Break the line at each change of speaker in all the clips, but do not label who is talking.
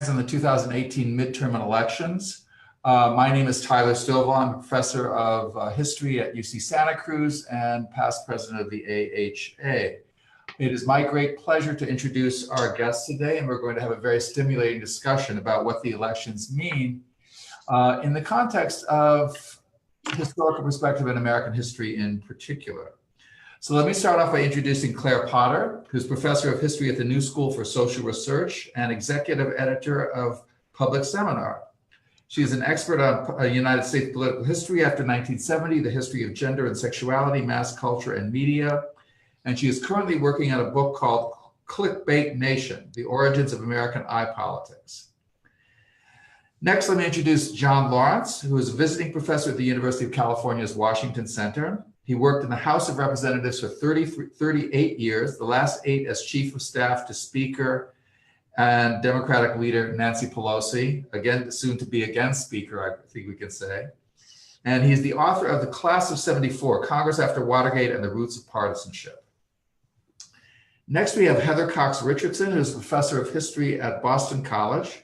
In the 2018 midterm and elections. My name is Tyler Stovall. I'm a professor of history at UC Santa Cruz and past president of the AHA. It is my great pleasure to introduce our guests today, and we're going to have a very stimulating discussion about what the elections mean in the context of historical perspective and American history in particular. So let me start off by introducing Claire Potter, who's professor of history at the New School for Social Research and executive editor of Public Seminar. She is an expert on United States political history after 1970, the history of gender and sexuality, mass culture, and media. And she is currently working on a book called Clickbait Nation, The Origins of American Eye Politics. Next, let me introduce John Lawrence, who is a visiting professor at the University of California's Washington Center. He worked in the House of Representatives for 38 years, the last 8 as chief of staff to Speaker and Democratic leader Nancy Pelosi, again, soon to be again Speaker, I think we can say. And he's the author of The Class of '74, Congress After Watergate and the Roots of Partisanship. Next, we have Heather Cox Richardson, who is a professor of history at Boston College.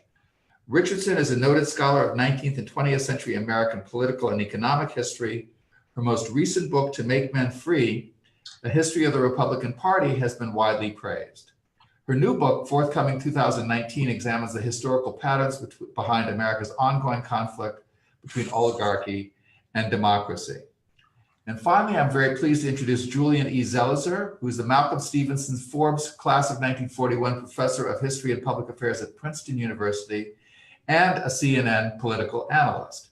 Richardson is a noted scholar of 19th and 20th century American political and economic history. Her most recent book, To Make Men Free, A History of the Republican Party, has been widely praised. Her new book, forthcoming 2019, examines the historical patterns behind America's ongoing conflict between oligarchy and democracy. And finally, I'm very pleased to introduce Julian Zelizer, who is the Malcolm Stevenson Forbes Class of 1941 Professor of History and Public Affairs at Princeton University and a CNN political analyst.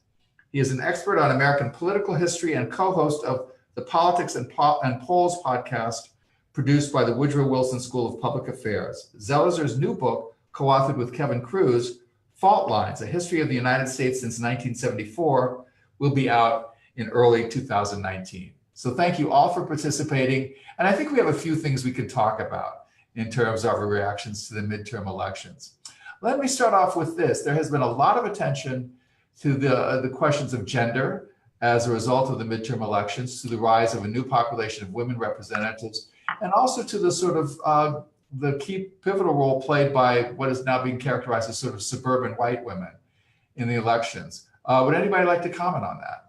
He is an expert on American political history and co-host of the Politics and Polls podcast produced by the Woodrow Wilson School of Public Affairs. Zelizer's new book, co-authored with Kevin Cruz, Fault Lines, A History of the United States Since 1974, will be out in early 2019. So thank you all for participating. And I think we have a few things we can talk about in terms of our reactions to the midterm elections. Let me start off with this. There has been a lot of attention to the questions of gender as a result of the midterm elections, to the rise of a new population of women representatives, and also to the sort of the key pivotal role played by what is now being characterized as sort of suburban white women in the elections. Would anybody like to comment on that?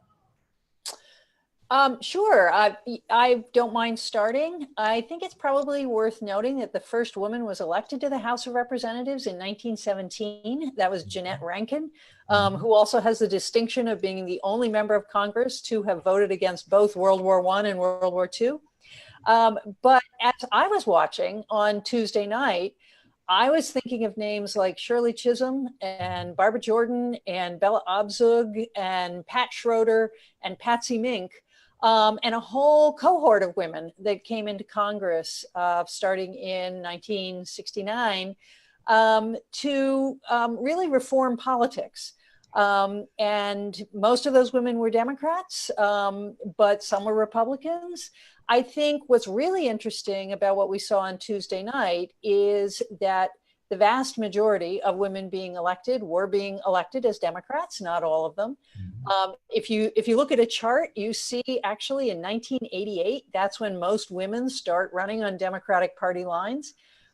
Sure. I don't mind starting. I think it's probably worth noting that the first woman was elected to the House of Representatives in 1917. That was Jeanette Rankin, who also has the distinction of being the only member of Congress to have voted against both World War I and World War II. But as I was watching on Tuesday night, I was thinking of names like Shirley Chisholm and Barbara Jordan and Bella Abzug and Pat Schroeder and Patsy Mink. And a whole cohort of women that came into Congress starting in 1969 to really reform politics. And most of those women were Democrats, but some were Republicans. I think what's really interesting about what we saw on Tuesday night is that the vast majority of women being elected were being elected as Democrats, not all of them. If you look at a chart, you see actually in 1988, that's when most women start running on Democratic Party lines.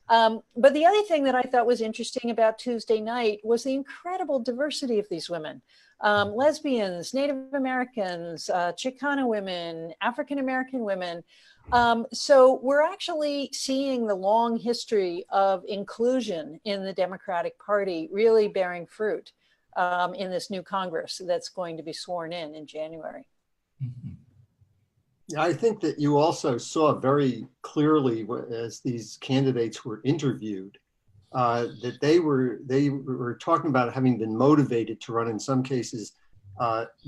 But the other thing that I thought was interesting about Tuesday night was the incredible diversity of these women. Lesbians, Native Americans, Chicana women, African-American women. So we're actually seeing the long history of inclusion in the Democratic Party really bearing fruit in this new Congress that's going to be sworn in January.
Mm-hmm. Yeah, I think that you also saw very clearly as these candidates were interviewed that they were talking about having been motivated to run in some cases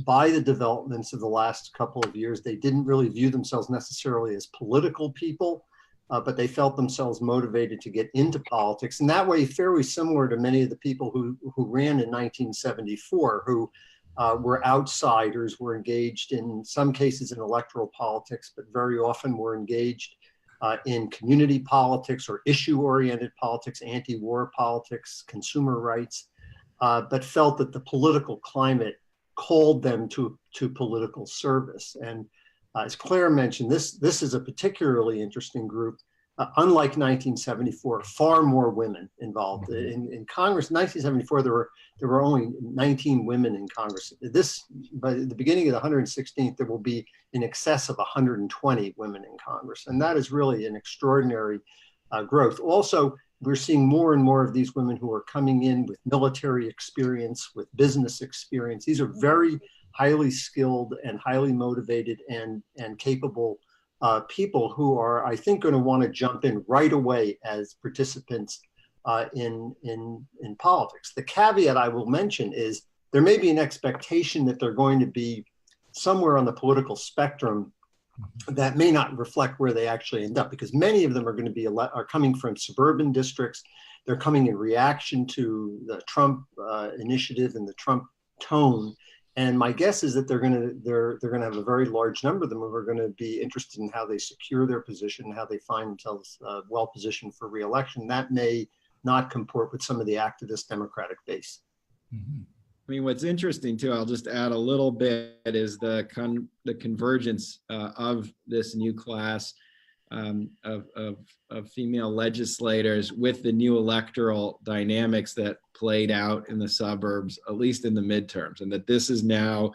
by the developments of the last couple of years. They didn't really view themselves necessarily as political people, but they felt themselves motivated to get into politics. And that way, fairly similar to many of the people who ran in 1974, who were outsiders, were engaged in some cases in electoral politics, but very often were engaged in community politics or issue-oriented politics, anti-war politics, consumer rights, but felt that the political climate called them to political service. And as Claire mentioned, this is a particularly interesting group unlike 1974, far more women involved. In Congress, in 1974, there were only 19 women in Congress. By the beginning of the 116th, there will be in excess of 120 women in Congress. And that is really an extraordinary growth. Also, we're seeing more and more of these women who are coming in with military experience, with business experience. These are very highly skilled and highly motivated and capable people who are, I think, going to want to jump in right away as participants in politics. The caveat I will mention is there may be an expectation that they're going to be somewhere on the political spectrum that may not reflect where they actually end up, because many of them are going to be are coming from suburban districts. They're coming in reaction to the Trump initiative and the Trump tone. And my guess is that they're going to have a very large number of them who are going to be interested in how they secure their position, how they find themselves well positioned for re-election. That may not comport with some of the activist Democratic base.
Mm-hmm. I mean, what's interesting too, I'll just add a little bit, is the convergence of this new class of female legislators with the new electoral dynamics that played out in the suburbs, at least in the midterms, and that this is now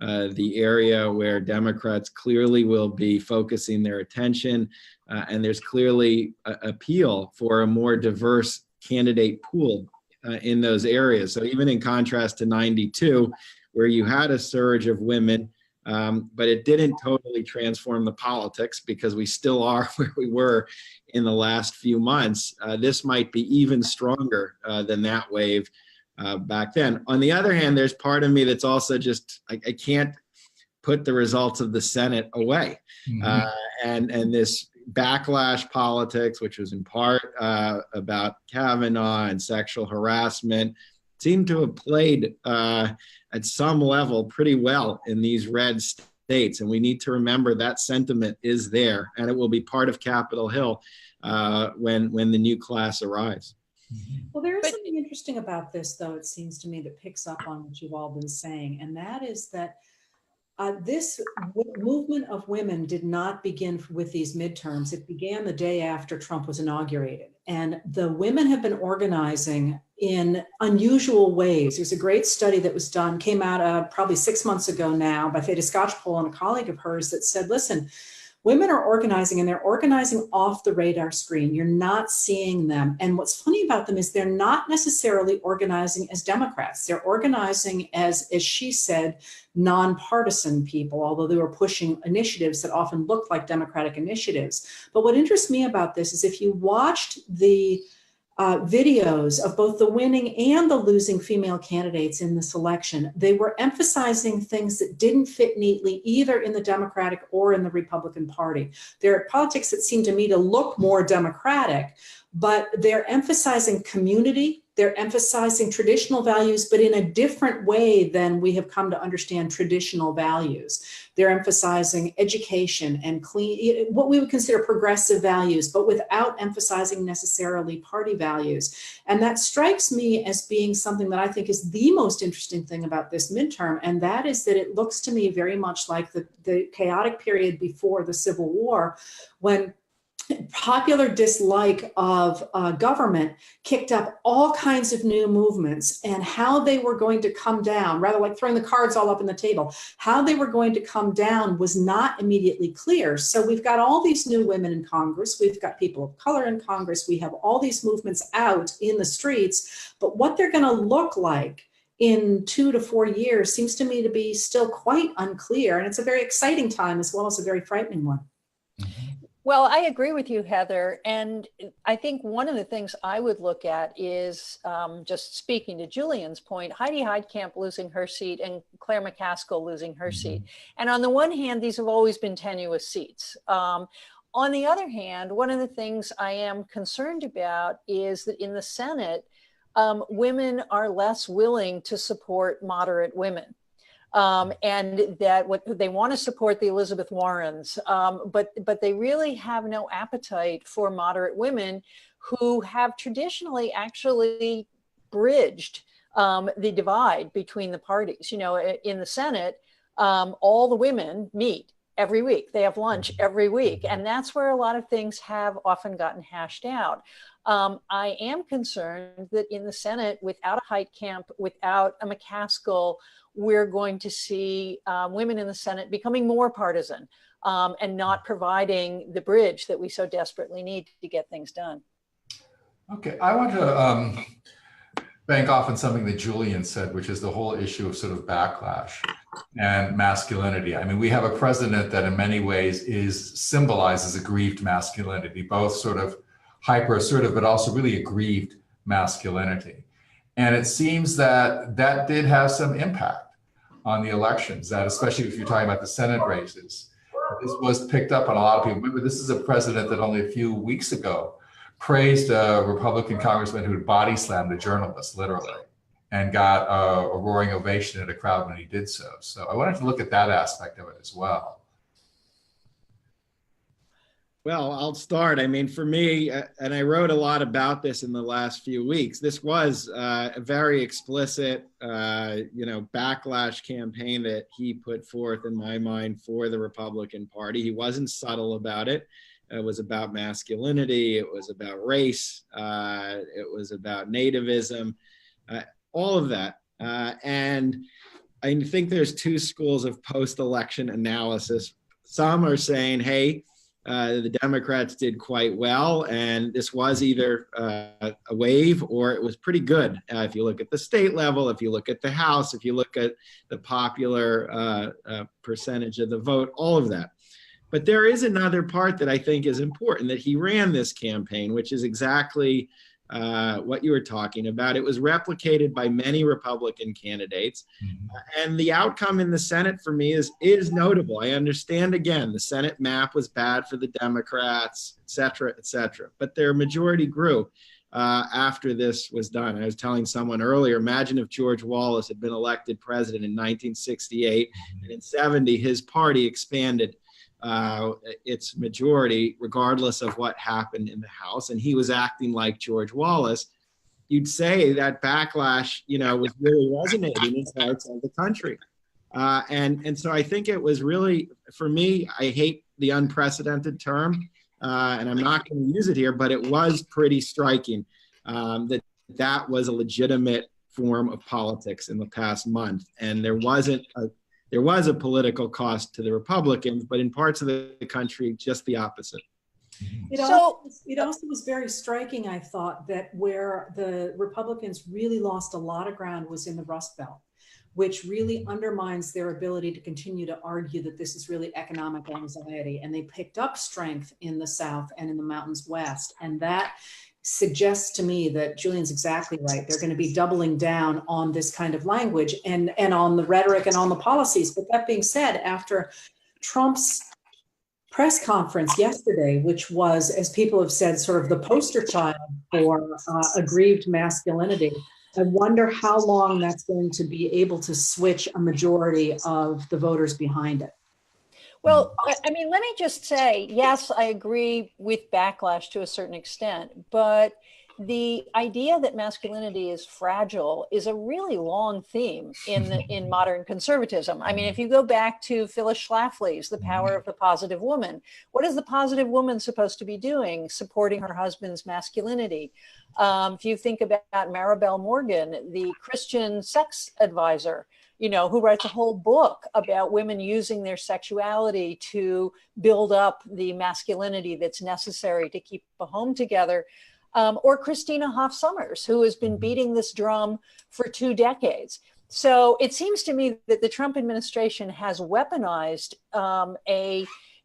the area where Democrats clearly will be focusing their attention, and there's clearly appeal for a more diverse candidate pool in those areas. So even in contrast to 92, where you had a surge of women, but it didn't totally transform the politics, because we still are where we were in the last few months. This might be even stronger than that wave back then. On the other hand, there's part of me that's also just, I can't put the results of the Senate away. Mm-hmm. And this backlash politics, which was in part about Kavanaugh and sexual harassment, seemed to have played at some level pretty well in these red states. And we need to remember that sentiment is there, and it will be part of Capitol Hill when the new class arrives.
Well, there is something interesting about this, though, it seems to me, that picks up on what you've all been saying, and that is that this movement of women did not begin with these midterms. It began the day after Trump was inaugurated. And the women have been organizing in unusual ways. There's a great study that was done, came out probably 6 months ago now, by Theda Skocpol and a colleague of hers, that said, listen, women are organizing, and they're organizing off the radar screen. You're not seeing them. And what's funny about them is they're not necessarily organizing as Democrats. They're organizing as she said, nonpartisan people, although they were pushing initiatives that often looked like Democratic initiatives. But what interests me about this is if you watched the videos of both the winning and the losing female candidates in this election, they were emphasizing things that didn't fit neatly either in the Democratic or in the Republican Party. There are politics that seem to me to look more Democratic, but they're emphasizing community, they're emphasizing traditional values, but in a different way than we have come to understand traditional values. They're emphasizing education and clean, what we would consider progressive values, but without emphasizing necessarily party values. And that strikes me as being something that I think is the most interesting thing about this midterm. And that is that it looks to me very much like the chaotic period before the Civil War, when popular dislike of government kicked up all kinds of new movements, and how they were going to come down, rather like throwing the cards all up on the table, how they were going to come down was not immediately clear. So we've got all these new women in Congress, we've got people of color in Congress, we have all these movements out in the streets, but what they're going to look like in 2 to 4 years seems to me to be still quite unclear. And it's a very exciting time as well as a very frightening one.
Well, I agree with you, Heather. And I think one of the things I would look at is, just speaking to Julian's point, Heidi Heitkamp losing her seat and Claire McCaskill losing her seat. And on the one hand, these have always been tenuous seats. On the other hand, one of the things I am concerned about is that in the Senate, women are less willing to support moderate women. And that they want to support the Elizabeth Warrens, but they really have no appetite for moderate women who have traditionally actually bridged the divide between the parties. You know, in the Senate, all the women meet every week. They have lunch every week. And that's where a lot of things have often gotten hashed out. I am concerned that in the Senate, without a Heitkamp, without a McCaskill, we're going to see women in the Senate becoming more partisan and not providing the bridge that we so desperately need to get things done.
Okay, I want to bank off on something that Julian said, which is the whole issue of sort of backlash and masculinity. I mean, we have a president that in many ways symbolizes aggrieved masculinity, both sort of hyper assertive, but also really aggrieved masculinity. And it seems that that did have some impact on the elections, that especially if you're talking about the Senate races, this was picked up on a lot of people. Remember, this is a president that only a few weeks ago praised a Republican congressman who had body slammed a journalist, literally, and got a roaring ovation in a crowd when he did so. So I wanted to look at that aspect of it as well.
Well, I'll start. I mean, for me, and I wrote a lot about this in the last few weeks, this was a very explicit, backlash campaign that he put forth, in my mind, for the Republican Party. He wasn't subtle about it. It was about masculinity. It was about race. It was about nativism, all of that. And I think there's two schools of post-election analysis. Some are saying, hey, the Democrats did quite well, and this was either a wave or it was pretty good. If you look at the state level, if you look at the House, if you look at the popular percentage of the vote, all of that. But there is another part that I think is important, that he ran this campaign, which is exactly what you were talking about. It was replicated by many Republican candidates. And the outcome in the Senate for me is notable. I understand, again, the Senate map was bad for the Democrats, et cetera, but their majority grew after this was done. I was telling someone earlier, imagine if George Wallace had been elected president in 1968, and in 70, his party expanded its majority, regardless of what happened in the House, and he was acting like George Wallace. You'd say that backlash, was really resonating in parts of the country. And so I think it was really, for me, I hate the unprecedented term, and I'm not going to use it here, but it was pretty striking that was a legitimate form of politics in the past month. And there was a political cost to the Republicans, but in parts of the country, just the opposite.
It also was very striking, I thought, that where the Republicans really lost a lot of ground was in the Rust Belt, which really undermines their ability to continue to argue that this is really economic anxiety. And they picked up strength in the South and in the Mountains West. And that suggests to me that Julian's exactly right. They're going to be doubling down on this kind of language and on the rhetoric and on the policies. But that being said, after Trump's press conference yesterday, which was, as people have said, sort of the poster child for aggrieved masculinity, I wonder how long that's going to be able to switch a majority of the voters behind it.
Well, I mean, let me just say, yes, I agree with backlash to a certain extent, but the idea that masculinity is fragile is a really long theme in modern conservatism. I mean, if you go back to Phyllis Schlafly's The Power of the Positive Woman, what is the positive woman supposed to be doing? Supporting her husband's masculinity. If you think about Maribel Morgan, the Christian sex advisor, who writes a whole book about women using their sexuality to build up the masculinity that's necessary to keep a home together. Or Christina Hoff Sommers, who has been beating this drum for 2 decades. So it seems to me that the Trump administration has weaponized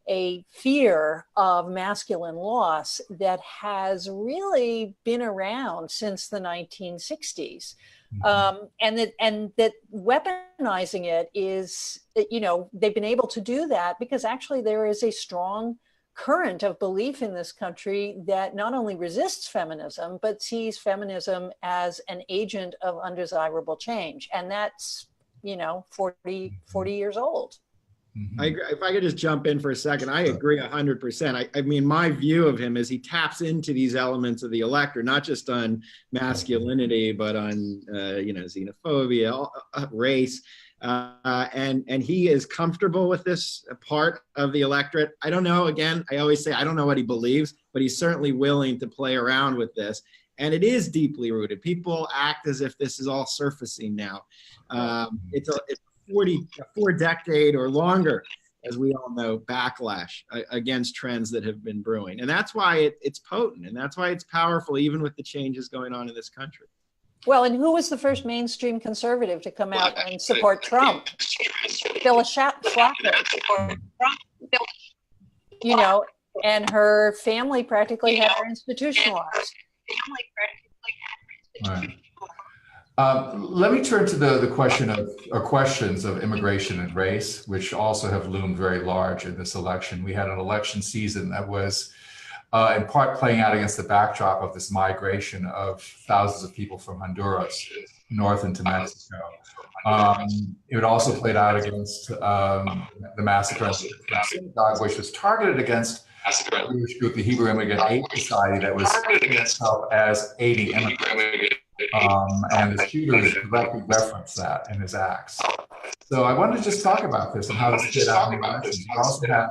a fear of masculine loss that has really been around since the 1960s. And that weaponizing it is, they've been able to do that because actually there is a strong current of belief in this country that not only resists feminism, but sees feminism as an agent of undesirable change. And that's, 40 years old.
I agree. If I could just jump in for a second, I agree 100%. I mean, my view of him is he taps into these elements of the electorate, not just on masculinity, but on xenophobia, race, and he is comfortable with this part of the electorate. I don't know. Again, I always say I don't know what he believes, but he's certainly willing to play around with this. And it is deeply rooted. People act as if this is all surfacing now. It's a 4-decade or longer, as we all know, backlash against trends that have been brewing. And that's why it's potent, and that's why it's powerful, even with the changes going on in this country.
Well, and who was the first mainstream conservative to come out and support Trump? Phyllis Schlafly. You know, and her family practically had her institutionalized.
Right. Let me turn to the question or questions of immigration and race, which also have loomed very large in this election. We had an election season that was in part playing out against the backdrop of this migration of thousands of people from Honduras north into Mexico. It also played out against the massacre in the synagogue, which was targeted against a Jewish group, the Hebrew Immigrant Aid Society, that was seeing itself as aiding immigrants. And the shooters directly referenced that in his acts. So I wanted to just talk about this and how this played out in the elections. We also had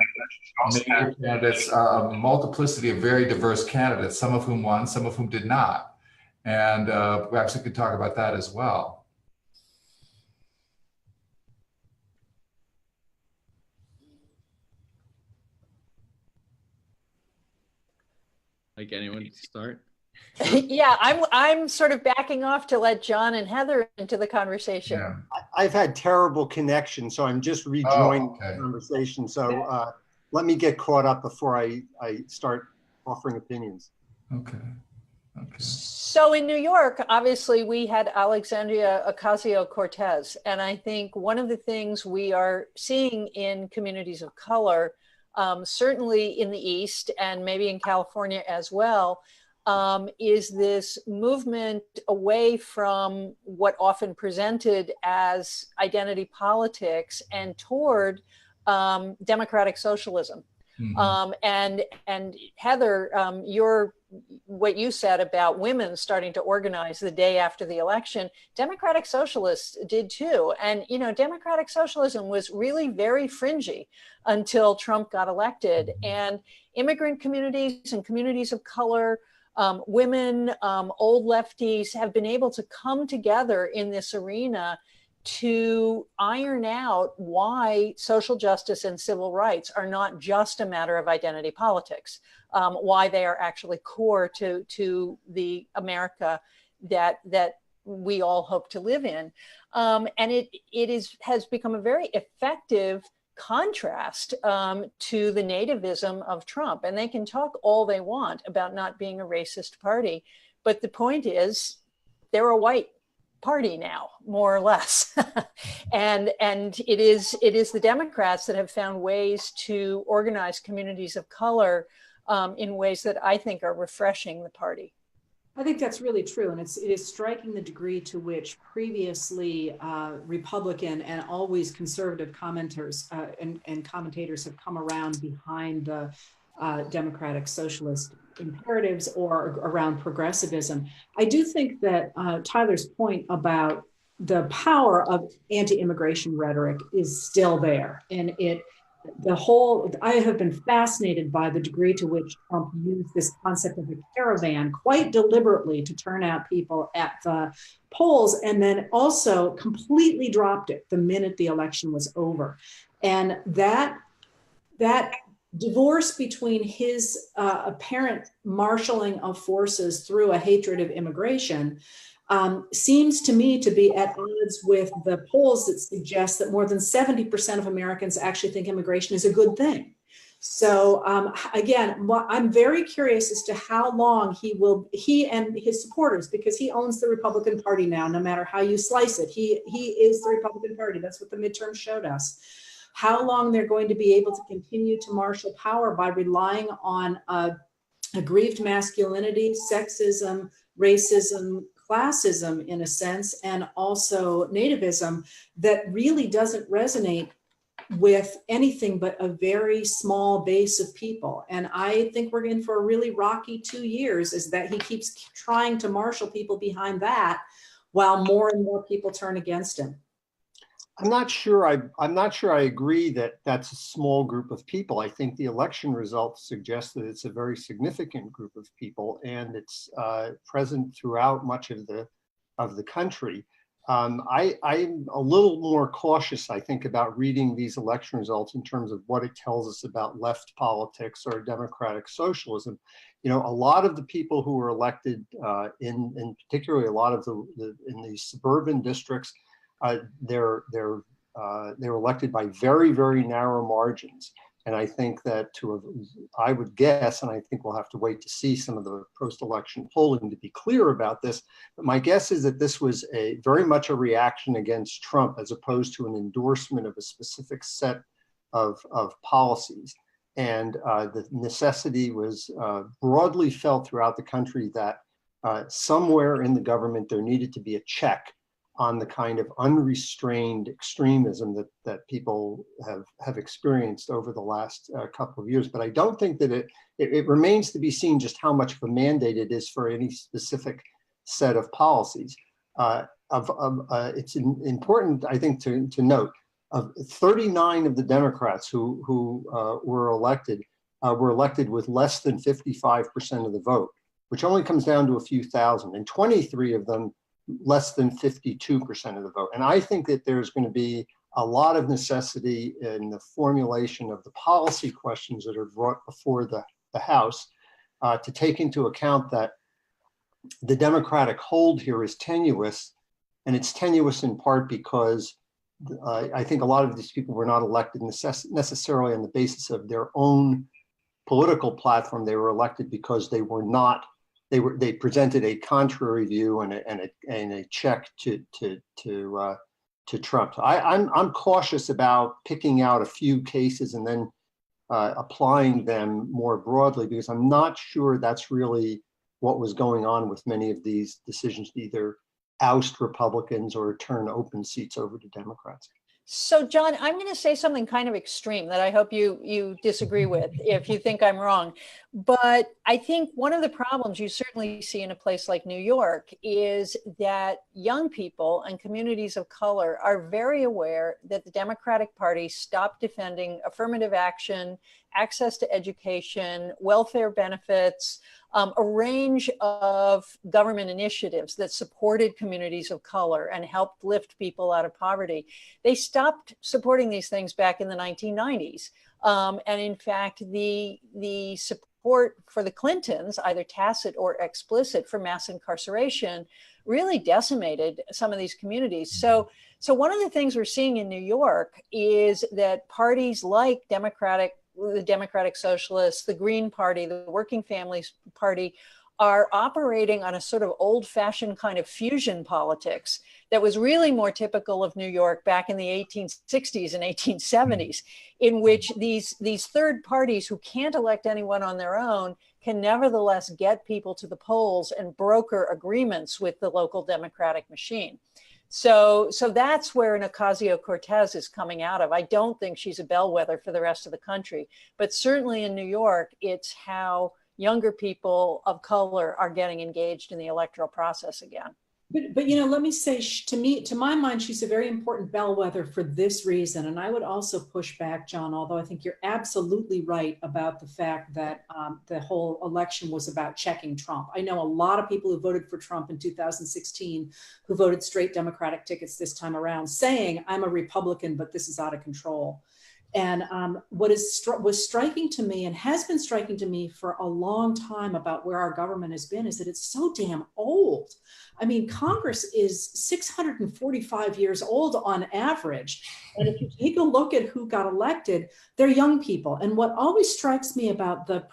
major candidates, a multiplicity of very diverse candidates, some of whom won, some of whom did not. And perhaps we could talk about that as well.
Like anyone to start?
Yeah, I'm sort of backing off to let John and Heather into the conversation.
Yeah.
I've had terrible connection, so I'm just rejoining the conversation. So let me get caught up before I start offering opinions.
Okay.
So in New York, obviously, we had Alexandria Ocasio-Cortez. And I think one of the things we are seeing in communities of color, certainly in the East and maybe in California as well, is this movement away from what often presented as identity politics and toward democratic socialism. Mm-hmm. And Heather, what you said about women starting to organize the day after the election, democratic socialists did too. And, you know, democratic socialism was really very fringy until Trump got elected. And immigrant communities and communities of color, women, old lefties have been able to come together in this arena to iron out why social justice and civil rights are not just a matter of identity politics, why they are actually core to the America that we all hope to live in. And it has become a very effective contrast to the nativism of Trump. And they can talk all they want about not being a racist party, but the point is they're a white party now, more or less. and it is the Democrats that have found ways to organize communities of color in ways that I think are refreshing the party.
I think that's really true. And it is striking the degree to which previously Republican and always conservative commenters and commentators have come around behind the democratic socialist imperatives or around progressivism. I do think that Tyler's point about the power of anti-immigration rhetoric is still there. And I have been fascinated by the degree to which Trump used this concept of a caravan quite deliberately to turn out people at the polls, and then also completely dropped it the minute the election was over. And that divorce between his apparent marshaling of forces through a hatred of immigration seems to me to be at odds with the polls that suggest that more than 70% of Americans actually think immigration is a good thing. So again, I'm very curious as to how long he and his supporters, because he owns the Republican Party now, no matter how you slice it, he is the Republican Party. That's what the midterm showed us. How long they're going to be able to continue to marshal power by relying on aggrieved masculinity, sexism, racism, classism in a sense, and also nativism that really doesn't resonate with anything but a very small base of people. And I think we're in for a really rocky 2 years, is that he keeps trying to marshal people behind that while more and more people turn against him.
I'm not sure I agree that that's a small group of people. I think the election results suggest that it's a very significant group of people, and it's present throughout much of the country. I'm a little more cautious, I think, about reading these election results in terms of what it tells us about left politics or democratic socialism. You know, a lot of the people who were elected, in particularly a lot of in the suburban districts, they're elected by very, very narrow margins. And I think that I would guess, and I think we'll have to wait to see some of the post-election polling to be clear about this, but my guess is that this was very much a reaction against Trump as opposed to an endorsement of a specific set of policies. And the necessity was broadly felt throughout the country that somewhere in the government there needed to be a check on the kind of unrestrained extremism that people have experienced over the last couple of years. But I don't think that it remains to be seen just how much of a mandate it is for any specific set of policies. It's important, I think, to note, of 39 of the Democrats who were elected with less than 55% of the vote, which only comes down to a few thousand, and 23 of them less than 52% of the vote. And I think that there's going to be a lot of necessity in the formulation of the policy questions that are brought before the House to take into account that the Democratic hold here is tenuous, and it's tenuous in part because I think a lot of these people were not elected necessarily on the basis of their own political platform. They were elected because they presented a contrary view and a check to Trump. So I'm cautious about picking out a few cases and then applying them more broadly, because I'm not sure that's really what was going on with many of these decisions to either oust Republicans or turn open seats over to Democrats.
So, John, I'm going to say something kind of extreme that I hope you disagree with if you think I'm wrong. But I think one of the problems you certainly see in a place like New York is that young people and communities of color are very aware that the Democratic Party stopped defending affirmative action, access to education, welfare benefits, a range of government initiatives that supported communities of color and helped lift people out of poverty. They stopped supporting these things back in the 1990s. And in fact, the support for the Clintons, either tacit or explicit, for mass incarceration really decimated some of these communities. So one of the things we're seeing in New York is that parties like the Democratic Socialists, the Green Party, the Working Families Party, are operating on a sort of old-fashioned kind of fusion politics that was really more typical of New York back in the 1860s and 1870s, in which these third parties who can't elect anyone on their own can nevertheless get people to the polls and broker agreements with the local Democratic machine. So that's where an Ocasio-Cortez is coming out of. I don't think she's a bellwether for the rest of the country, but certainly in New York, it's how younger people of color are getting engaged in the electoral process again.
But you know, let me say, to my mind, she's a very important bellwether for this reason. And I would also push back, John, although I think you're absolutely right about the fact that the whole election was about checking Trump. I know a lot of people who voted for Trump in 2016 who voted straight Democratic tickets this time around, saying, I'm a Republican, but this is out of control. And what was striking to me, and has been striking to me for a long time about where our government has been, is that it's so damn old. I mean, Congress is 645 years old on average. And if you take a look at who got elected, they're young people. And what always strikes me about the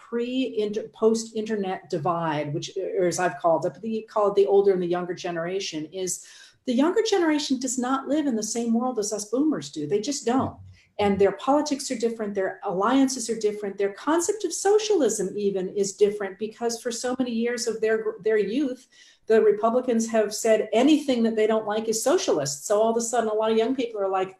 post-internet divide, which, or as I've called it, the older and the younger generation, is the younger generation does not live in the same world as us boomers do. They just don't. And their politics are different, their alliances are different, their concept of socialism even is different, because for so many years of their youth, the Republicans have said anything that they don't like is socialist. So all of a sudden, a lot of young people are like,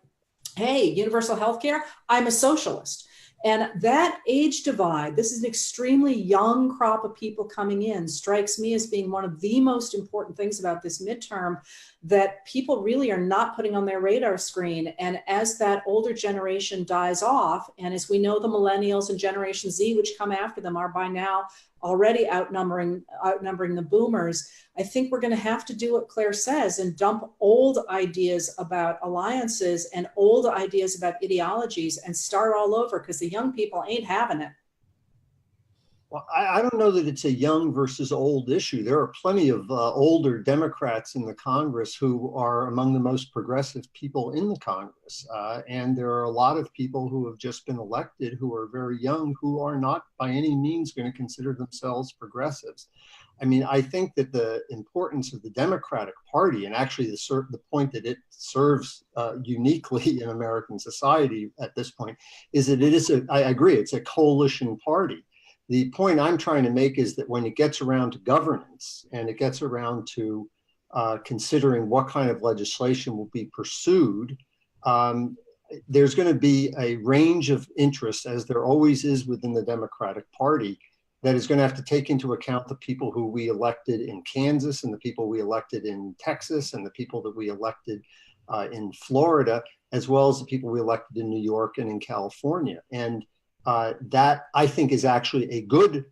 hey, universal health care, I'm a socialist. And that age divide, this is an extremely young crop of people coming in, strikes me as being one of the most important things about this midterm that people really are not putting on their radar screen. And as that older generation dies off, and as we know, the millennials and Generation Z, which come after them, are by now already outnumbering the boomers, I think we're going to have to do what Claire says and dump old ideas about alliances and old ideas about ideologies and start all over, because the young people ain't having it.
Well, I don't know that it's a young versus old issue. There are plenty of older Democrats in the Congress who are among the most progressive people in the Congress. And there are a lot of people who have just been elected who are very young, who are not by any means going to consider themselves progressives. I mean, I think that the importance of the Democratic Party, and actually the point that it serves uniquely in American society at this point, is that it is I agree, it's a coalition party. The point I'm trying to make is that when it gets around to governance and it gets around to considering what kind of legislation will be pursued, there's going to be a range of interests, as there always is within the Democratic Party, that is going to have to take into account the people who we elected in Kansas and the people we elected in Texas and the people that we elected in Florida, as well as the people we elected in New York and in California. And that, I think, is actually a good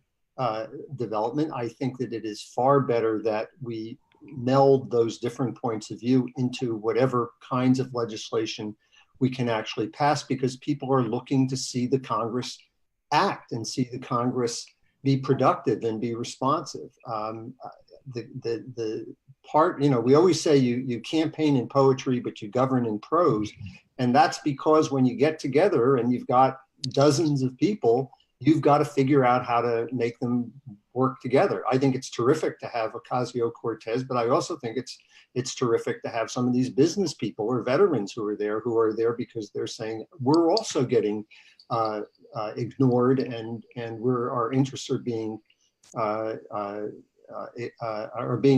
development. I think that it is far better that we meld those different points of view into whatever kinds of legislation we can actually pass, because people are looking to see the Congress act and see the Congress be productive and be responsive. The part, you know, we always say you campaign in poetry, but you govern in prose. And that's because when you get together and you've got dozens of people, you've got to figure out how to make them work together. I think it's terrific to have Ocasio-Cortez, but I also think it's terrific to have some of these business people or veterans who are there because they're saying we're also getting ignored, and our interests are being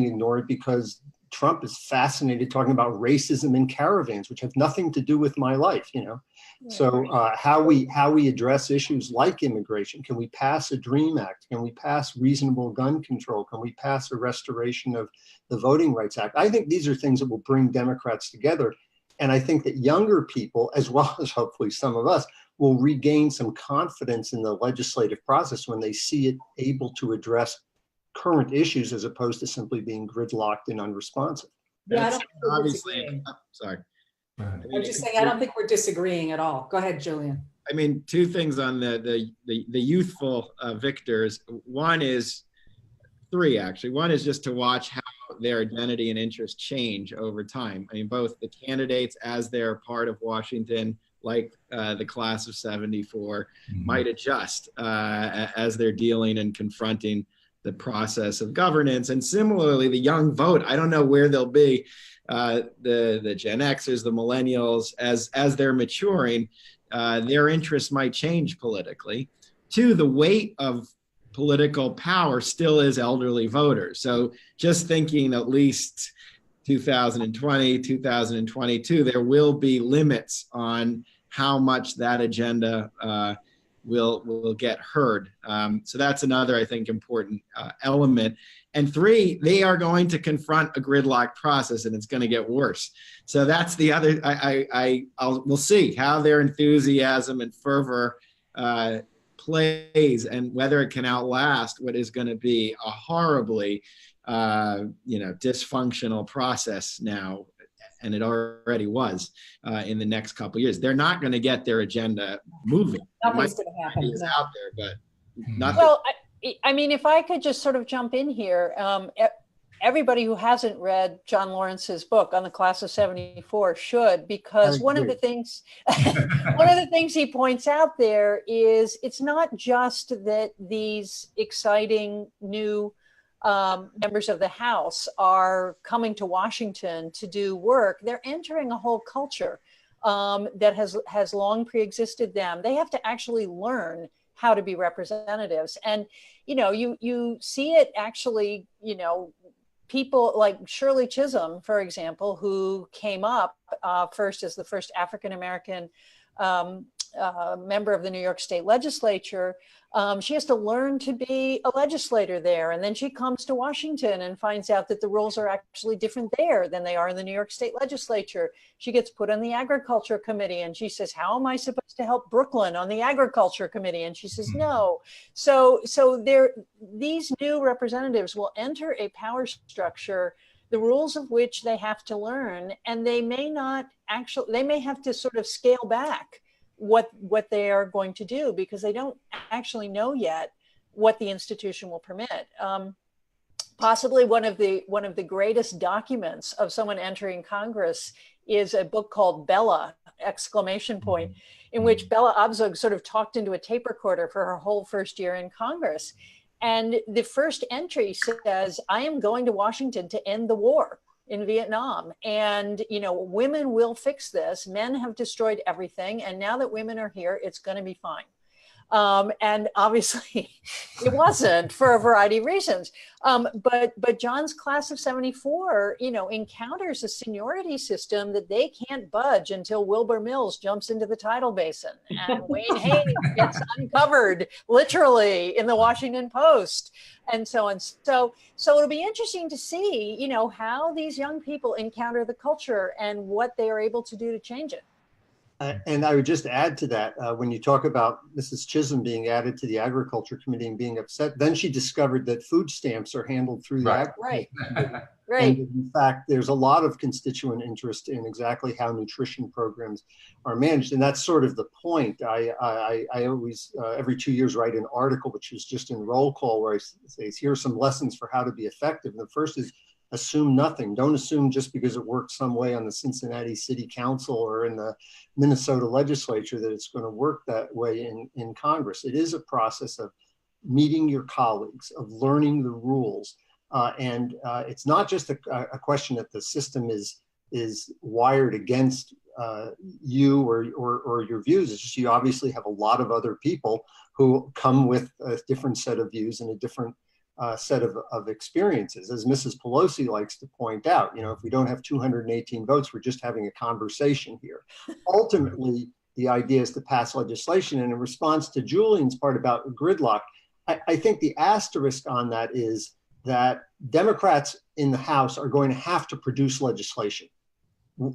ignored because Trump is fascinated talking about racism and caravans, which have nothing to do with my life, you know. So how we address issues like immigration? Can we pass a DREAM Act? Can we pass reasonable gun control? Can we pass a restoration of the Voting Rights Act? I think these are things that will bring Democrats together. And I think that younger people, as well as hopefully some of us, will regain some confidence in the legislative process when they see it able to address current issues as opposed to simply being gridlocked and unresponsive.
Yeah, I don't think we're
obviously,
disagreeing.
sorry.
I'm just saying, I don't think we're disagreeing at all. Go ahead, Julian.
I mean, two things on the youthful victors. One is three, actually. One is just to watch how their identity and interest change over time. I mean, both the candidates as they're part of Washington, like the class of 74, might adjust as they're dealing and confronting the process of governance. And similarly, the young vote, I don't know where they'll be. The Gen Xers, the millennials, as they're maturing, their interests might change politically. Two, the weight of political power still is elderly voters. So just thinking at least 2020, 2022, there will be limits on how much that agenda will get heard. So that's another, I think, important element. And three, they are going to confront a gridlock process, and it's going to get worse. So that's the other. We'll see how their enthusiasm and fervor plays, and whether it can outlast what is going to be a horribly, dysfunctional process now. And it already was in the next couple of years. They're not going to get their agenda moving.
Nothing's going to happen.
It's out there, but nothing.
Well, I mean, if I could just sort of jump in here, everybody who hasn't read John Lawrence's book on the class of 74 should, because one of the things he points out there is it's not just that these exciting new members of the House are coming to Washington to do work. They're entering a whole culture that has long pre-existed them. They have to actually learn how to be representatives. And, you see it actually, people like Shirley Chisholm, for example, who came up first as the first African-American member of the New York State Legislature, she has to learn to be a legislator there. And then she comes to Washington and finds out that the rules are actually different there than they are in the New York State Legislature. She gets put on the Agriculture Committee and she says, how am I supposed to help Brooklyn on the Agriculture Committee? And she says, no. So these new representatives will enter a power structure, the rules of which they have to learn, and they may have to sort of scale back what they are going to do because they don't actually know yet what the institution will permit. Possibly one of the greatest documents of someone entering Congress is a book called Bella! In which Bella Abzug sort of talked into a tape recorder for her whole first year in Congress. And the first entry says, I am going to Washington to end the war in Vietnam. And, women will fix this. Men have destroyed everything. And now that women are here, it's going to be fine. And obviously it wasn't for a variety of reasons. But John's class of 74, encounters a seniority system that they can't budge until Wilbur Mills jumps into the tidal basin and Wayne Hayes gets uncovered literally in the Washington Post and so on. So it'll be interesting to see, how these young people encounter the culture and what they are able to do to change it.
And I would just add to that, when you talk about Mrs. Chisholm being added to the Agriculture Committee and being upset, then she discovered that food stamps are handled through the Agriculture Committee.
Right.
And in fact, there's a lot of constituent interest in exactly how nutrition programs are managed. And that's sort of the point. I always, every 2 years, write an article, which is just in roll call, where I say, here are some lessons for how to be effective. And the first is, assume nothing. Don't assume just because it worked some way on the Cincinnati City Council or in the Minnesota legislature that it's going to work that way in Congress. It is a process of meeting your colleagues, of learning the rules. And it's not just a question that the system is wired against you or your views. It's just you obviously have a lot of other people who come with a different set of views and a different set of experiences. As Mrs. Pelosi likes to point out, if we don't have 218 votes, we're just having a conversation here. Ultimately, the idea is to pass legislation. And in response to Julian's part about gridlock, I think the asterisk on that is that Democrats in the House are going to have to produce legislation.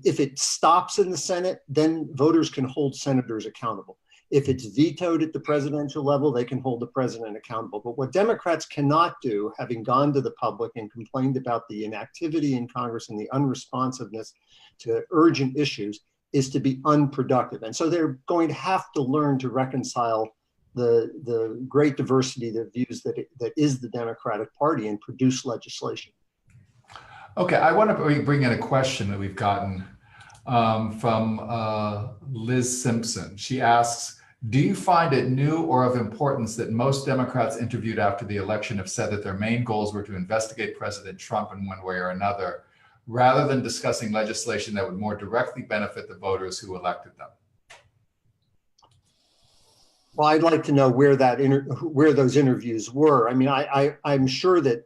If it stops in the Senate, then voters can hold senators accountable. If it's vetoed at the presidential level, they can hold the president accountable. But what Democrats cannot do, having gone to the public and complained about the inactivity in Congress and the unresponsiveness to urgent issues, is to be unproductive. And so they're going to have to learn to reconcile the great diversity of views that is the Democratic Party and produce legislation.
Okay, I want to bring in a question that we've gotten from Liz Simpson. She asks, do you find it new or of importance that most Democrats interviewed after the election have said that their main goals were to investigate President Trump in one way or another, rather than discussing legislation that would more directly benefit the voters who elected them?
Well, I'd like to know where those interviews were. I mean, I'm sure that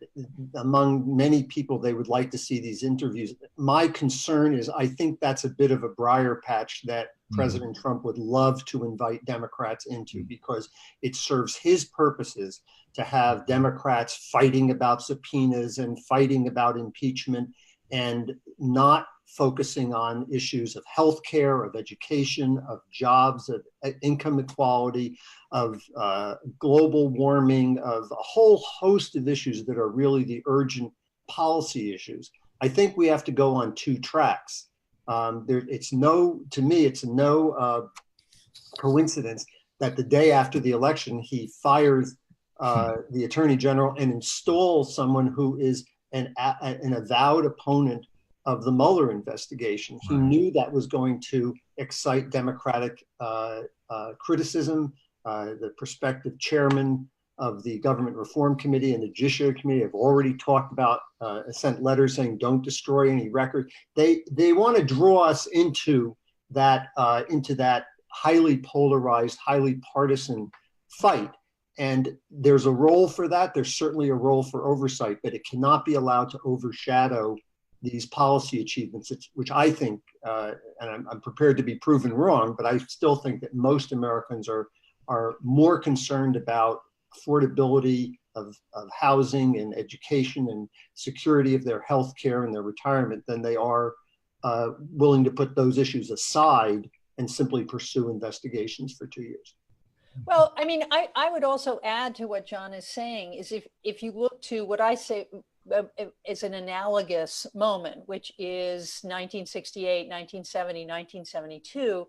among many people, they would like to see these interviews. My concern is I think that's a bit of a briar patch that President Trump would love to invite Democrats into, because it serves his purposes to have Democrats fighting about subpoenas and fighting about impeachment and not focusing on issues of healthcare, of education, of jobs, of income equality, of global warming, of a whole host of issues that are really the urgent policy issues. I think we have to go on two tracks. To me, it's no coincidence that the day after the election, he fires the Attorney General and installs someone who is an avowed opponent of the Mueller investigation. He knew that was going to excite Democratic criticism. The prospective chairman of the Government Reform Committee and the Judiciary Committee have already talked about, sent letters saying don't destroy any record. They want to draw us into that highly polarized, highly partisan fight. And there's a role for that. There's certainly a role for oversight, but it cannot be allowed to overshadow these policy achievements, which I think, and I'm prepared to be proven wrong, but I still think that most Americans are more concerned about affordability of housing and education and security of their health care and their retirement than they are willing to put those issues aside and simply pursue investigations for 2 years.
Well, I mean, I would also add to what John is saying is if you look to what I say is an analogous moment, which is 1968, 1970, 1972,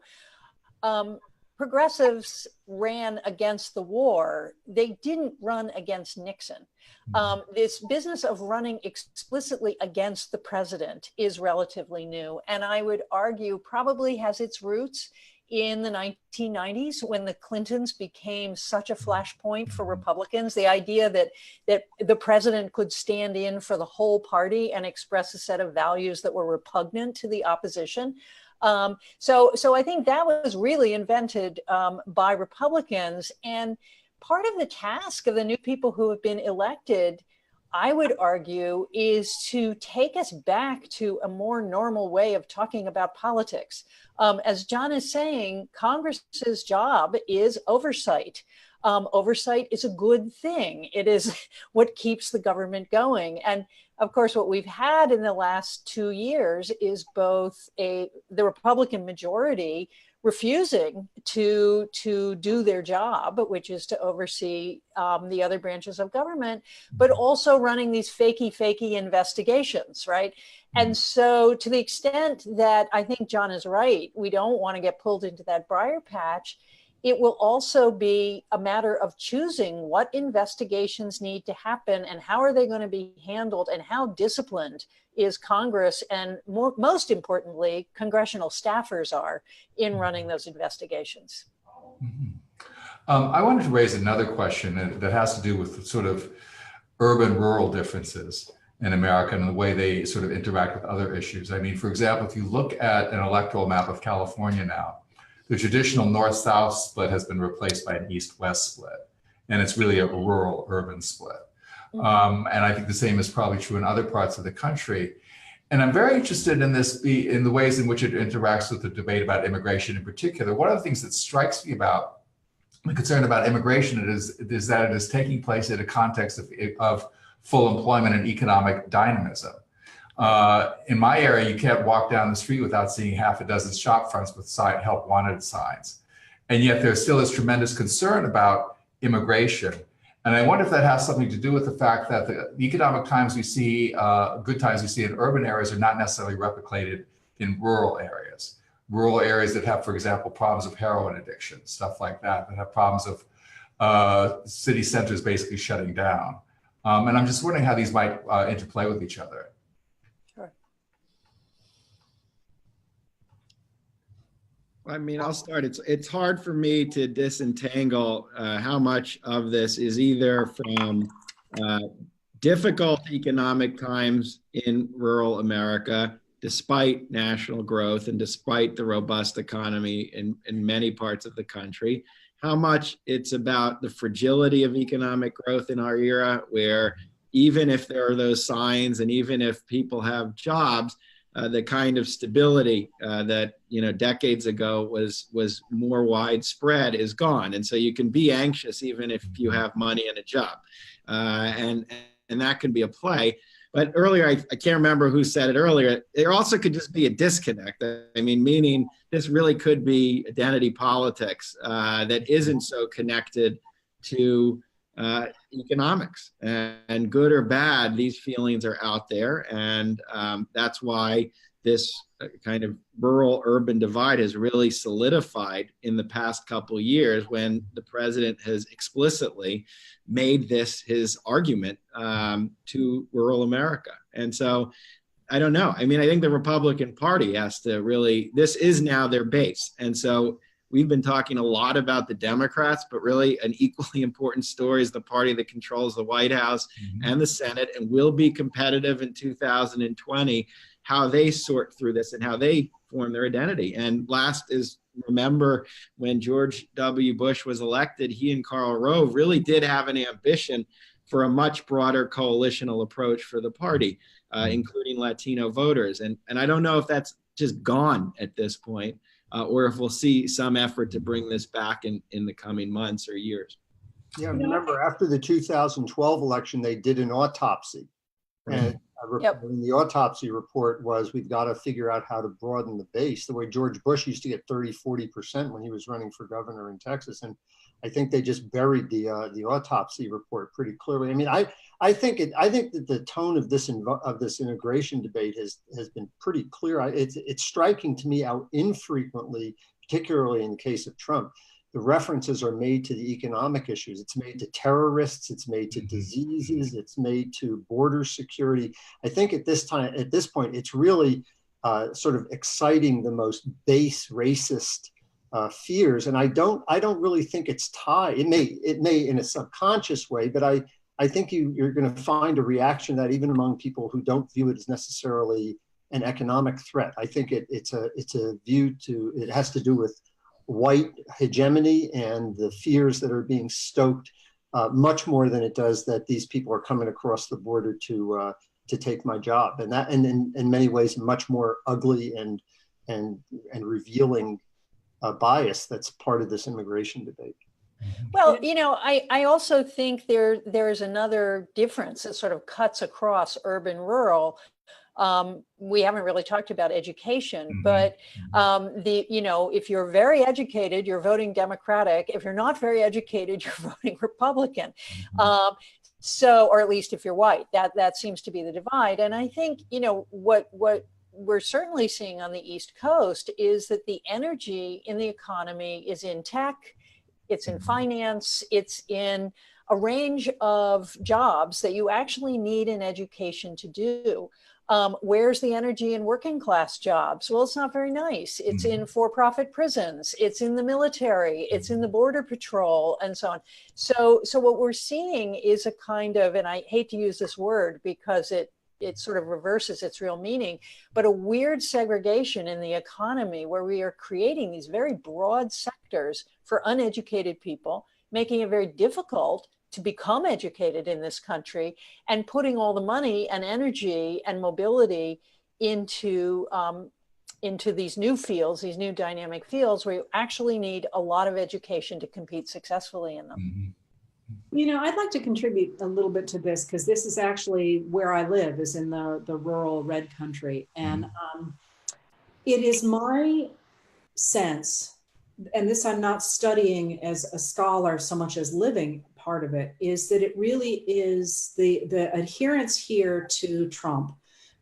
progressives ran against the war. They didn't run against Nixon. This business of running explicitly against the president is relatively new, and I would argue probably has its roots in the 1990s when the Clintons became such a flashpoint for Republicans. The idea that the president could stand in for the whole party and express a set of values that were repugnant to the opposition. So I think that was really invented by Republicans. And part of the task of the new people who have been elected, I would argue, is to take us back to a more normal way of talking about politics. As John is saying, Congress's job is oversight. Oversight is a good thing. It is what keeps the government going. And of course, what we've had in the last 2 years is both the Republican majority refusing to do their job, which is to oversee the other branches of government, but also running these fakey investigations, right? And so to the extent that I think John is right, we don't want to get pulled into that briar patch, it will also be a matter of choosing what investigations need to happen and how are they going to be handled and how disciplined is Congress and most importantly, congressional staffers are in running those investigations.
I wanted to raise another question that has to do with sort of urban-rural differences in America and the way they sort of interact with other issues. I mean, for example, if you look at an electoral map of California now, the traditional north-south split has been replaced by an east-west split, and it's really a rural-urban split. And I think the same is probably true in other parts of the country. And I'm very interested in in the ways in which it interacts with the debate about immigration in particular. One of the things that strikes me about the concern about immigration is that it is taking place in a context of full employment and economic dynamism. In my area, you can't walk down the street without seeing half a dozen shop fronts with help wanted signs. And yet there still is tremendous concern about immigration. And I wonder if that has something to do with the fact that the economic times we see, good times we see in urban areas are not necessarily replicated in rural areas. Rural areas that have, for example, problems of heroin addiction, stuff like that have problems of city centers basically shutting down. And I'm just wondering how these might interplay with each other.
I mean, I'll start. It's hard for me to disentangle how much of this is either from difficult economic times in rural America, despite national growth and despite the robust economy in many parts of the country, how much it's about the fragility of economic growth in our era, where even if there are those signs and even if people have jobs, the kind of stability that decades ago was more widespread is gone, and so you can be anxious even if you have money and a job, and that can be a play. But earlier, I can't remember who said it earlier. There also could just be a disconnect. I mean, meaning this really could be identity politics that isn't so connected to economics, and good or bad, these feelings are out there, and that's why this kind of rural-urban divide has really solidified in the past couple of years, when the president has explicitly made this his argument to rural America. And so, I don't know. I mean, I think the Republican Party has to really, this is now their base, and so we've been talking a lot about the Democrats, but really an equally important story is the party that controls the White House and the Senate and will be competitive in 2020. how they sort through this and how they form their identity. And last is, remember when George W. Bush was elected, he and Karl Rove really did have an ambition for a much broader coalitional approach for the party, including Latino voters. And I don't know if that's just gone at this point, or if we'll see some effort to bring this back in the coming months or years.
Yeah, remember after the 2012 election, they did an autopsy. And the autopsy report was, we've got to figure out how to broaden the base, the way George Bush used to get 30-40% when he was running for governor in Texas. And I think they just buried the autopsy report pretty clearly. I mean, I think that the tone of this immigration debate has been pretty clear. It's striking to me how infrequently, particularly in the case of Trump, the references are made to the economic issues. It's made to terrorists, it's made to diseases, it's made to border security. I think at this point, it's really sort of exciting the most base racist fears. And I don't really think it's tied. It may in a subconscious way, but I think you're going to find a reaction that even among people who don't view it as necessarily an economic threat. I think it's a view to, it has to do with white hegemony and the fears that are being stoked much more than it does that these people are coming across the border to take my job. And that, and in many ways, much more ugly and revealing bias that's part of this immigration debate.
Well, you know, I also think there's another difference that sort of cuts across urban rural. We haven't really talked about education, but if you're very educated, you're voting Democratic. If you're not very educated, you're voting Republican. Or at least if you're white, that seems to be the divide. And I think, you know, what we're certainly seeing on the East Coast is that the energy in the economy is in tech, it's in finance, it's in a range of jobs that you actually need an education to do. Where's the energy in working class jobs? Well, it's not very nice. It's in for-profit prisons, it's in the military, it's in the border patrol, and so on. So what we're seeing is a kind of, and I hate to use this word because it sort of reverses its real meaning, but a weird segregation in the economy where we are creating these very broad sectors for uneducated people, making it very difficult to become educated in this country, and putting all the money and energy and mobility into these new fields, these new dynamic fields where you actually need a lot of education to compete successfully in them.
You know, I'd like to contribute a little bit to this because this is actually where I live, is in the rural red country. And it is my sense, and this I'm not studying as a scholar so much as living part of it, is that it really is the adherence here to Trump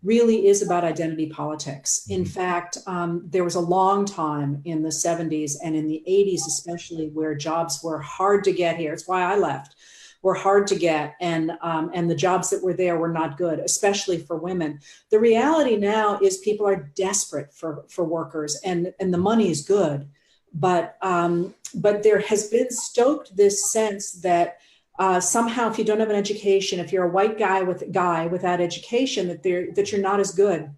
really is about identity politics. In fact, there was a long time in the 70s and in the 80s, especially, where jobs were hard to get here. It's why I left, were hard to get. And the jobs that were there were not good, especially for women. The reality now is people are desperate for workers, and the money is good. But there has been stoked this sense that somehow, if you don't have an education, if you're a white guy without education, that you're not as good.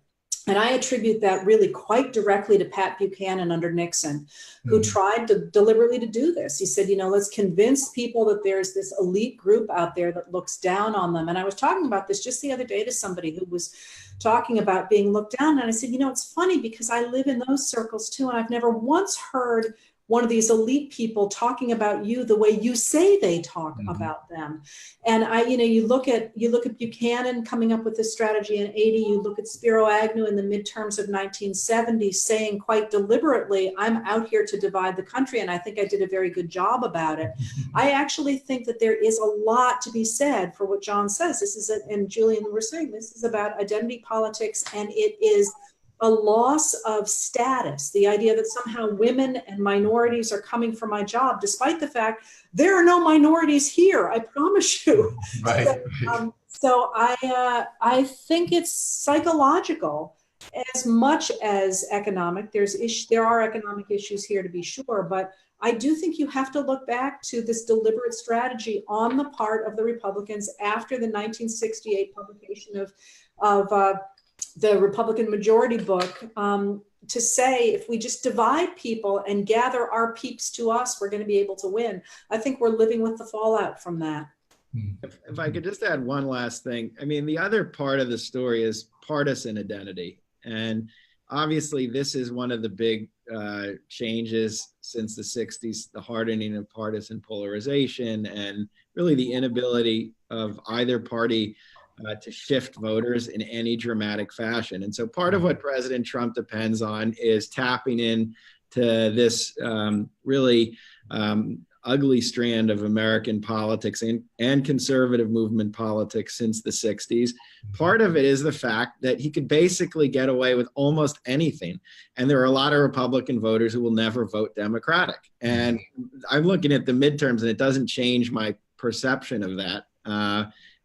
And I attribute that really quite directly to Pat Buchanan under Nixon, who tried deliberately to do this. He said, you know, let's convince people that there's this elite group out there that looks down on them. And I was talking about this just the other day to somebody who was talking about being looked down. And I said, you know, it's funny because I live in those circles too. And I've never once heard one of these elite people talking about you the way you say they talk about them. And you look at Buchanan coming up with this strategy in 80, you look at Spiro Agnew in the midterms of 1970 saying quite deliberately, I'm out here to divide the country. And I think I did a very good job about it. I actually think that there is a lot to be said for what John says. This is, and Julian, we're saying this is about identity politics, and it is a loss of status, the idea that somehow women and minorities are coming for my job, despite the fact there are no minorities here, I promise you.
Right.
So I think it's psychological as much as economic. There are economic issues here to be sure, but I do think you have to look back to this deliberate strategy on the part of the Republicans after the 1968 publication of the Republican majority book, to say if we just divide people and gather our peeps to us, we're going to be able to win. I think we're living with the fallout from that.
If I could just add one last thing. I mean, the other part of the story is partisan identity. And obviously, this is one of the big changes since the 60s, the hardening of partisan polarization and really the inability of either party to shift voters in any dramatic fashion. And so part of what President Trump depends on is tapping in to this really ugly strand of American politics and conservative movement politics since the 60s. Part of it is the fact that he could basically get away with almost anything. And there are a lot of Republican voters who will never vote Democratic. And I'm looking at the midterms and it doesn't change my perception of that.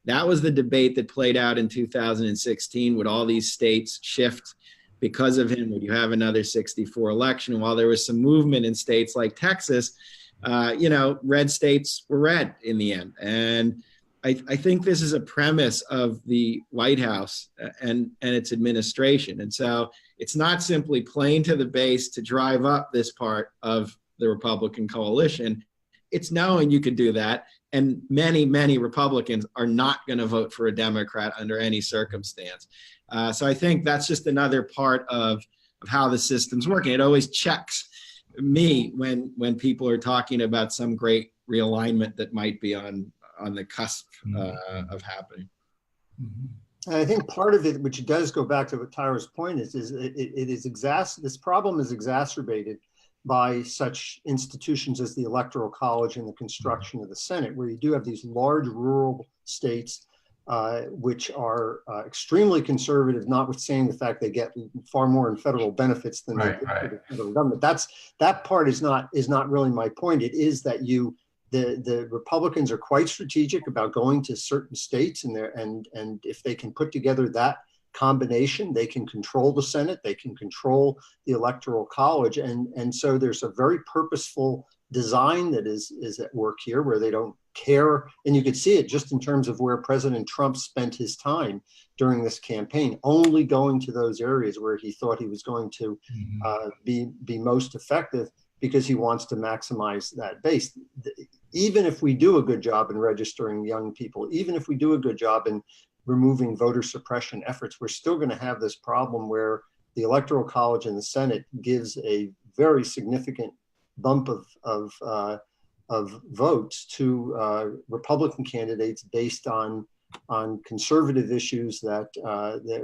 That was the debate that played out in 2016. Would all these states shift because of him? Would you have another 64 election? While there was some movement in states like Texas, red states were red in the end. And I think this is a premise of the White House and its administration. And so it's not simply playing to the base to drive up this part of the Republican coalition. It's knowing you could do that. And many, many Republicans are not going to vote for a Democrat under any circumstance. So I think that's just another part of how the system's working. It always checks me when people are talking about some great realignment that might be on the cusp of happening.
And I think part of it, which does go back to what Tyra's point is this problem is exacerbated by such institutions as the Electoral College and the construction of the Senate, where you do have these large rural states which are extremely conservative, notwithstanding the fact they get far more in federal benefits than they get for the federal government. That part is not really my point. It is that the Republicans are quite strategic about going to certain states, and if they can put together that combination, they can control the Senate, they can control the Electoral College, and so there's a very purposeful design that is at work here, where they don't care. And you could see it just in terms of where President Trump spent his time during this campaign, only going to those areas where he thought he was going to be most effective, because he wants to maximize that base. Even if we do a good job in registering young people, even if we do a good job in removing voter suppression efforts, we're still going to have this problem where the Electoral College and the Senate gives a very significant bump of votes to Republican candidates based on conservative issues that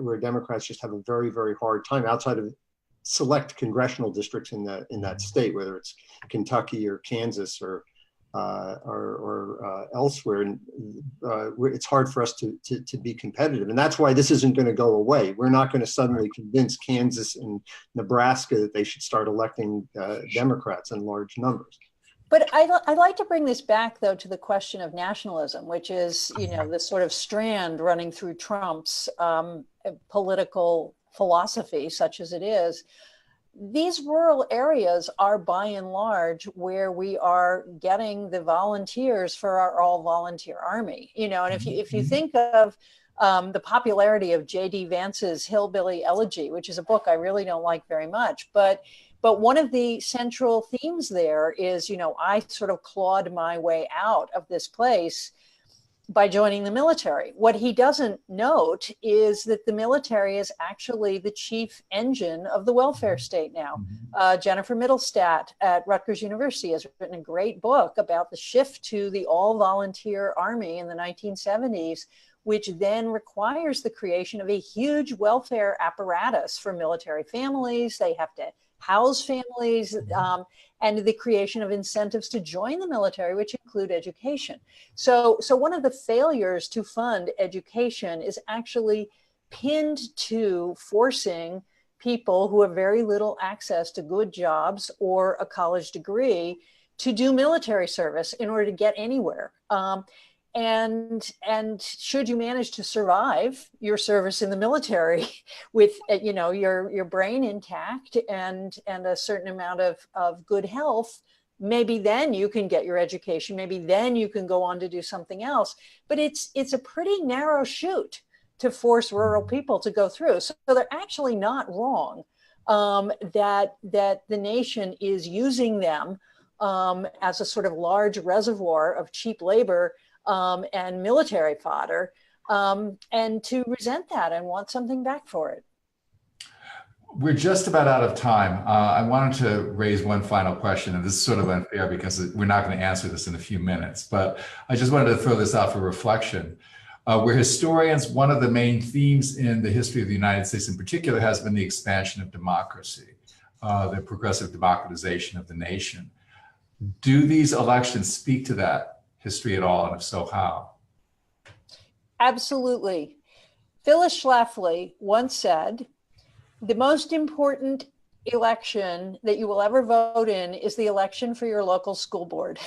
where Democrats just have a very, very hard time outside of select congressional districts in that state, whether it's Kentucky or Kansas or elsewhere, and it's hard for us to be competitive. And that's why this isn't going to go away. We're not going to suddenly convince Kansas and Nebraska that they should start electing Democrats in large numbers.
But I'd like to bring this back, though, to the question of nationalism, which is, this sort of strand running through Trump's political philosophy, such as it is. These rural areas are by and large where we are getting the volunteers for our all-volunteer army. And if you think of the popularity of J.D. Vance's Hillbilly Elegy, which is a book I really don't like very much, but one of the central themes there is, I sort of clawed my way out of this place by joining the military. What he doesn't note is that the military is actually the chief engine of the welfare state now. Jennifer Middlestadt at Rutgers University has written a great book about the shift to the all-volunteer army in the 1970s, which then requires the creation of a huge welfare apparatus for military families. They have to house families, and the creation of incentives to join the military, which include education. So one of the failures to fund education is actually pinned to forcing people who have very little access to good jobs or a college degree to do military service in order to get anywhere. And should you manage to survive your service in the military with your brain intact and a certain amount of good health, maybe then you can get your education. Maybe then you can go on to do something else. But it's a pretty narrow chute to force rural people to go through. So they're actually not wrong that the nation is using them as a sort of large reservoir of cheap labor and military fodder, and to resent that and want something back for it.
We're just about out of time. I wanted to raise one final question, and this is sort of unfair because we're not going to answer this in a few minutes, but I just wanted to throw this out for reflection. We're historians. One of the main themes in the history of the United States in particular has been the expansion of democracy, the progressive democratization of the nation. Do these elections speak to that history at all, and if so, how?
Absolutely. Phyllis Schlafly once said, the most important election that you will ever vote in is the election for your local school board.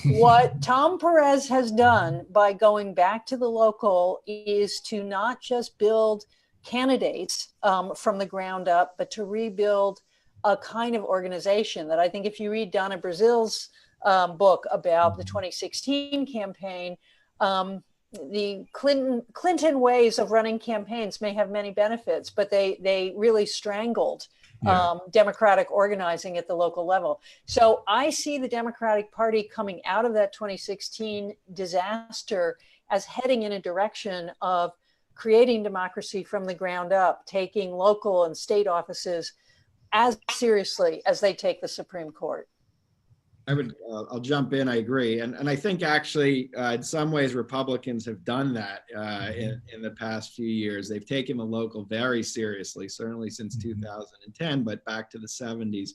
What Tom Perez has done by going back to the local is to not just build candidates from the ground up, but to rebuild a kind of organization that I think if you read Donna Brazil's book about the 2016 campaign, the Clinton ways of running campaigns may have many benefits, but they really strangled democratic organizing at the local level. So I see the Democratic Party coming out of that 2016 disaster as heading in a direction of creating democracy from the ground up, taking local and state offices as seriously as they take the Supreme Court.
I'll jump in. I agree. And I think actually, in some ways, Republicans have done that in the past few years. They've taken the local very seriously, certainly since 2010, but back to the 70s.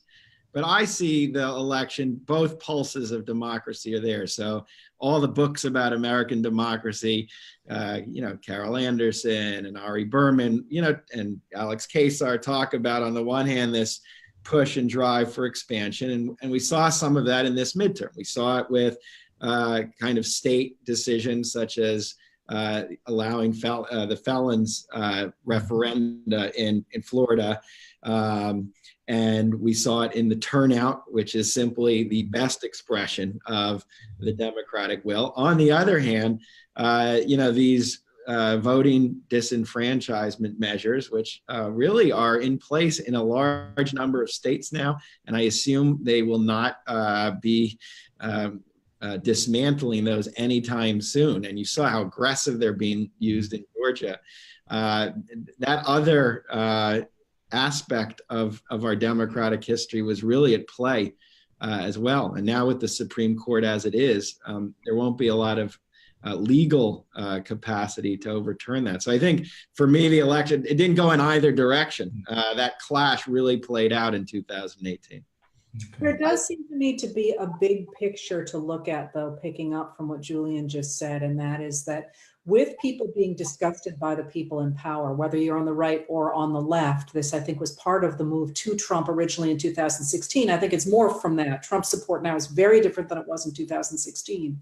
But I see the election, both pulses of democracy are there. So all the books about American democracy, Carol Anderson and Ari Berman, and Alex Kasar talk about, on the one hand, this push and drive for expansion. And we saw some of that in this midterm. We saw it with kind of state decisions such as allowing the felons referenda in Florida. And we saw it in the turnout, which is simply the best expression of the Democratic will. On the other hand, these voting disenfranchisement measures, which really are in place in a large number of states now, and I assume they will not be dismantling those anytime soon. And you saw how aggressive they're being used in Georgia. That other aspect of our democratic history was really at play as well. And now with the Supreme Court as it is, there won't be a lot of legal capacity to overturn that. So I think for me, the election, it didn't go in either direction. That clash really played out in 2018.
There does seem to me to be a big picture to look at, though, picking up from what Julian just said, and that is that with people being disgusted by the people in power, whether you're on the right or on the left, this, I think, was part of the move to Trump originally in 2016. I think it's more from that. Trump's support now is very different than it was in 2016.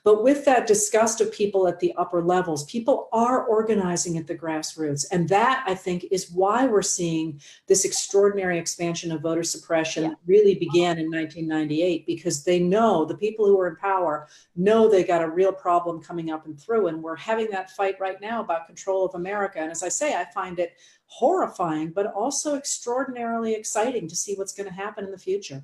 But with that disgust of people at the upper levels, people are organizing at the grassroots. And that, I think, is why we're seeing this extraordinary expansion of voter suppression really began in 1998, because they know, the people who are in power know they got a real problem coming up and through. And we're having that fight right now about control of America. And as I say, I find it horrifying, but also extraordinarily exciting to see what's going to happen in the future.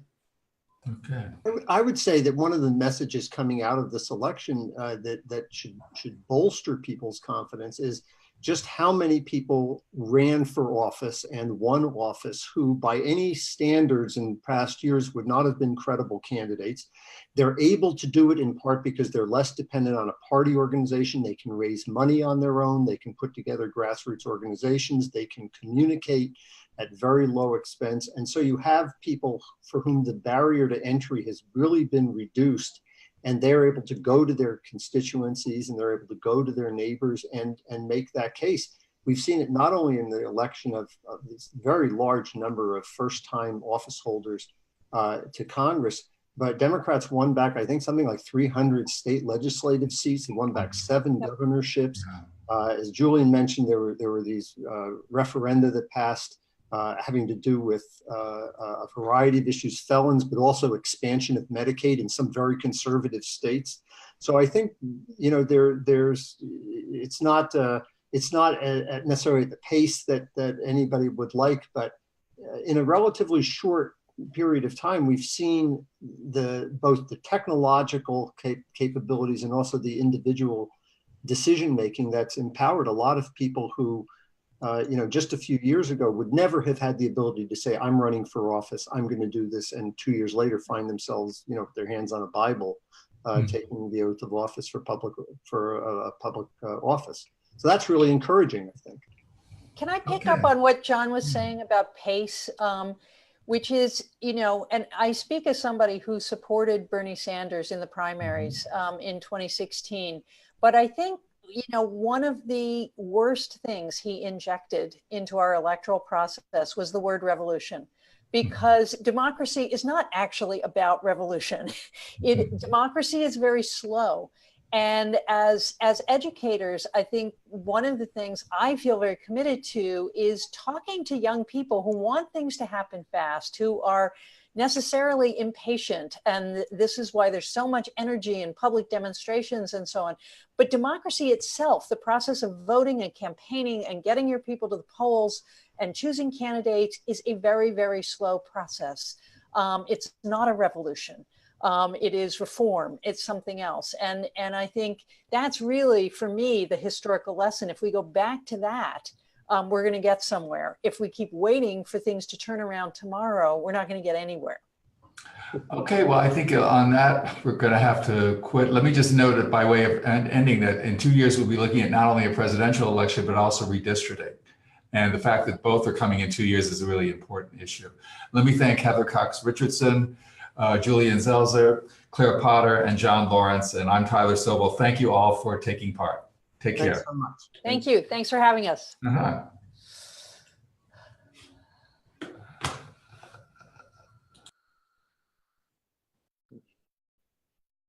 Okay.
I would say that one of the messages coming out of this election that should bolster people's confidence is just how many people ran for office and won office who by any standards in past years would not have been credible candidates. They're able to do it in part because they're less dependent on a party organization. They can raise money on their own. They can put together grassroots organizations. They can communicate at very low expense. And so you have people for whom the barrier to entry has really been reduced, and they're able to go to their constituencies and they're able to go to their neighbors and make that case. We've seen it not only in the election of this very large number of first-time office holders to Congress, but Democrats won back, I think, something like 300 state legislative seats and won back 7 governorships. As Julian mentioned, there were these referenda that passed having to do with a variety of issues, felons, but also expansion of Medicaid in some very conservative states. So I think, it's not, it's not at necessarily at the pace that anybody would like, but in a relatively short period of time, we've seen both the technological capabilities and also the individual decision-making that's empowered a lot of people who, just a few years ago would never have had the ability to say, I'm running for office, I'm going to do this, and 2 years later find themselves, with their hands on a Bible, taking the oath of office for a public office. So that's really encouraging, I think.
Can I pick up on what John was saying about pace, which is, and I speak as somebody who supported Bernie Sanders in the primaries in 2016, but I think, one of the worst things he injected into our electoral process was the word revolution, because democracy is not actually about revolution. Democracy is very slow. And as educators, I think one of the things I feel very committed to is talking to young people who want things to happen fast, who are necessarily impatient. And this is why there's so much energy in public demonstrations and so on. But democracy itself, the process of voting and campaigning and getting your people to the polls and choosing candidates, is a very, very slow process. It's not a revolution. It is reform. It's something else. And I think that's really, for me, the historical lesson. If we go back to that, we're going to get somewhere. If we keep waiting for things to turn around tomorrow, we're not going to get anywhere.
Okay, well, I think on that, we're going to have to quit. Let me just note it by way of ending that in 2 years, we'll be looking at not only a presidential election, but also redistricting. And the fact that both are coming in 2 years is a really important issue. Let me thank Heather Cox Richardson, Julian Zelizer, Claire Potter, and John Lawrence. And I'm Tyler Stovall. Thank you all for taking part. Take care.
Thanks so much.
Thank you. Thanks for having us.